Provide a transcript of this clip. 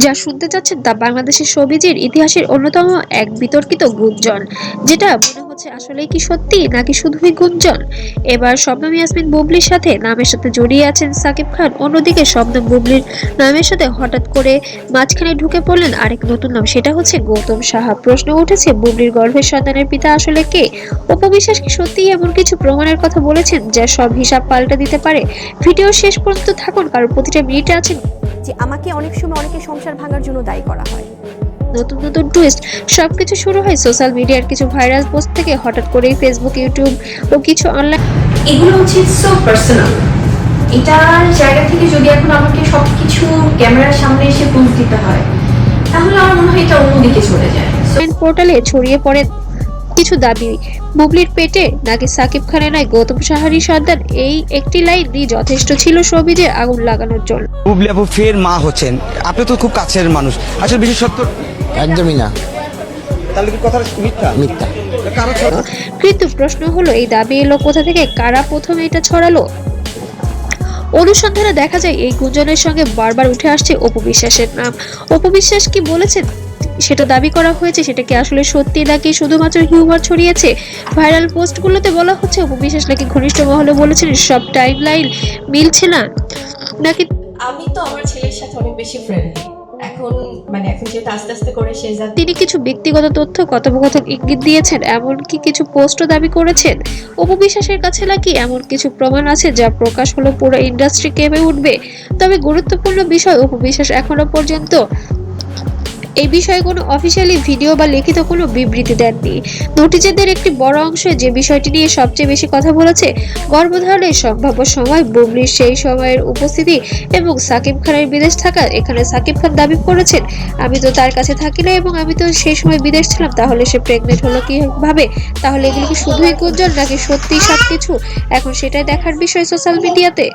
যা শুনতে চাচ্ছেন তা বাংলাদেশের শোবিজের ইতিহাসের অন্যতম এক বিতর্কিত গুঞ্জন, যেটা মনে হচ্ছে আসলেই কি সত্যি নাকি শুধুই গুঞ্জন। এবার শবনম ইয়াসমিন বুবলির সাথে নামের সাথে জড়িয়ে আছেন সাকিব খান, অন্যদিকে শবনম বুবলির নামের সাথে হঠাৎ করে মাঝখানে ঢুকে পড়লেন আরেক নতুন নাম, সেটা হচ্ছে গৌতম সাহা। প্রশ্ন উঠেছে, বুবলির গর্ভের সন্তানের পিতা আসলে কে? অপু বিশ্বাস কি সত্যিই এমন কিছু প্রমাণের কথা বলেছেন যা সব হিসাব পাল্টে দিতে পারে? ভিডিও শেষ পর্যন্ত থাকুন, কারণ প্রতিটা মিনিটে আছে যে আমাকে অনেক সময় অনেকে সংসার ভাঙার জন্য দায়ী করা হয়। নতুন নতুন টুইস্ট। সবকিছু শুরু হয় সোশ্যাল মিডিয়ার কিছু ভাইরাল পোস্ট থেকে। হঠাৎ করেই ফেসবুক, ইউটিউব ও কিছু অনলাইন এগুলো হচ্ছে সো পার্সোনাল। এটার জায়গা থেকে যদি এখন আমাকে সবকিছু ক্যামেরার সামনে এসে প্রুফ দিতে হয়, তাহলে আমার মনে হয় এটা অন্যদিকে চলে যায়। পোর্টালে ছড়িয়ে পড়ে কিছু দাবি, বুবলির পেটে নাকি সাকিব খানের নয় গৌতম সাহারই সন্তান। এই একটি লাইনই যথেষ্ট ছিল শোবিজে আগুন লাগানোর জন্য। বুবলি আপু ফের মা হচ্ছেন, আপনি তো খুব কাছের মানুষ, আসলে বিশেষ সত্য একদমই না। তাহলে কি কথা মিথ্যা? মিথ্যা। কিন্তু প্রশ্ন হলো, এই দাবি এলো কোথা থেকে? কারা প্রথমে এটা ছড়ালো? অনুসন্ধানে দেখা যায় এই গুঞ্জনের সঙ্গে বারবার উঠে আসছে অপু বিশ্বাসের নাম। অপু বিশ্বাস কি বলেছেন সেটা দাবি করা হয়েছে, সেটা কি আসলে সত্যি নাকি শুধুমাত্র হিউমার ছড়িয়েছে? ভাইরাল পোস্টগুলোতে বলা হচ্ছে অপু বিশ্বাস নাকি ঘনিষ্ঠ মহলে বলেছেন সব টাইমলাইন মিলছে না, নাকি আমি তো আমার ছেলের সাথে অনেক বেশি ফ্রেন্ডলি এখন যেটা আস্তে আস্তে করে সে তিনি কিছু ব্যক্তিগত তথ্য কথোপকথন ইঙ্গিত দিয়েছেন, এমনকি কিছু পোস্টও দাবি করেছেন। অপু বিশ্বাসের কাছে নাকি এমন কিছু প্রমাণ আছে যা প্রকাশ হলো পুরো ইন্ডাস্ট্রি কেঁপে উঠবে। তবে গুরুত্বপূর্ণ বিষয়, অপু বিশ্বাস এখনো পর্যন্ত এই বিষয়ে কোনো অফিসিয়ালি ভিডিও বা লিখিত কোনো বিবৃতি দেননি। নোটিজেদের একটি বড় অংশ যে বিষয়টি নিয়ে সবচেয়ে বেশি কথা বলেছে, গর্ভধারণের সম্ভাব্য সময়, বুবলির সেই সময়ের উপস্থিতি এবং সাকিব খানের বিদেশ থাকা। এখানে সাকিব খান দাবি করেছেন, আমি তো তার কাছে থাকি না এবং আমি তো সেই সময় বিদেশ ছিলাম, তাহলে সে প্রেগনেন্ট হলো কিভাবে? তাহলে এগুলো কি শুধুই গুঞ্জন নাকি সত্যি সবকিছু? এখন সেটাই দেখার বিষয় সোশ্যাল মিডিয়াতে।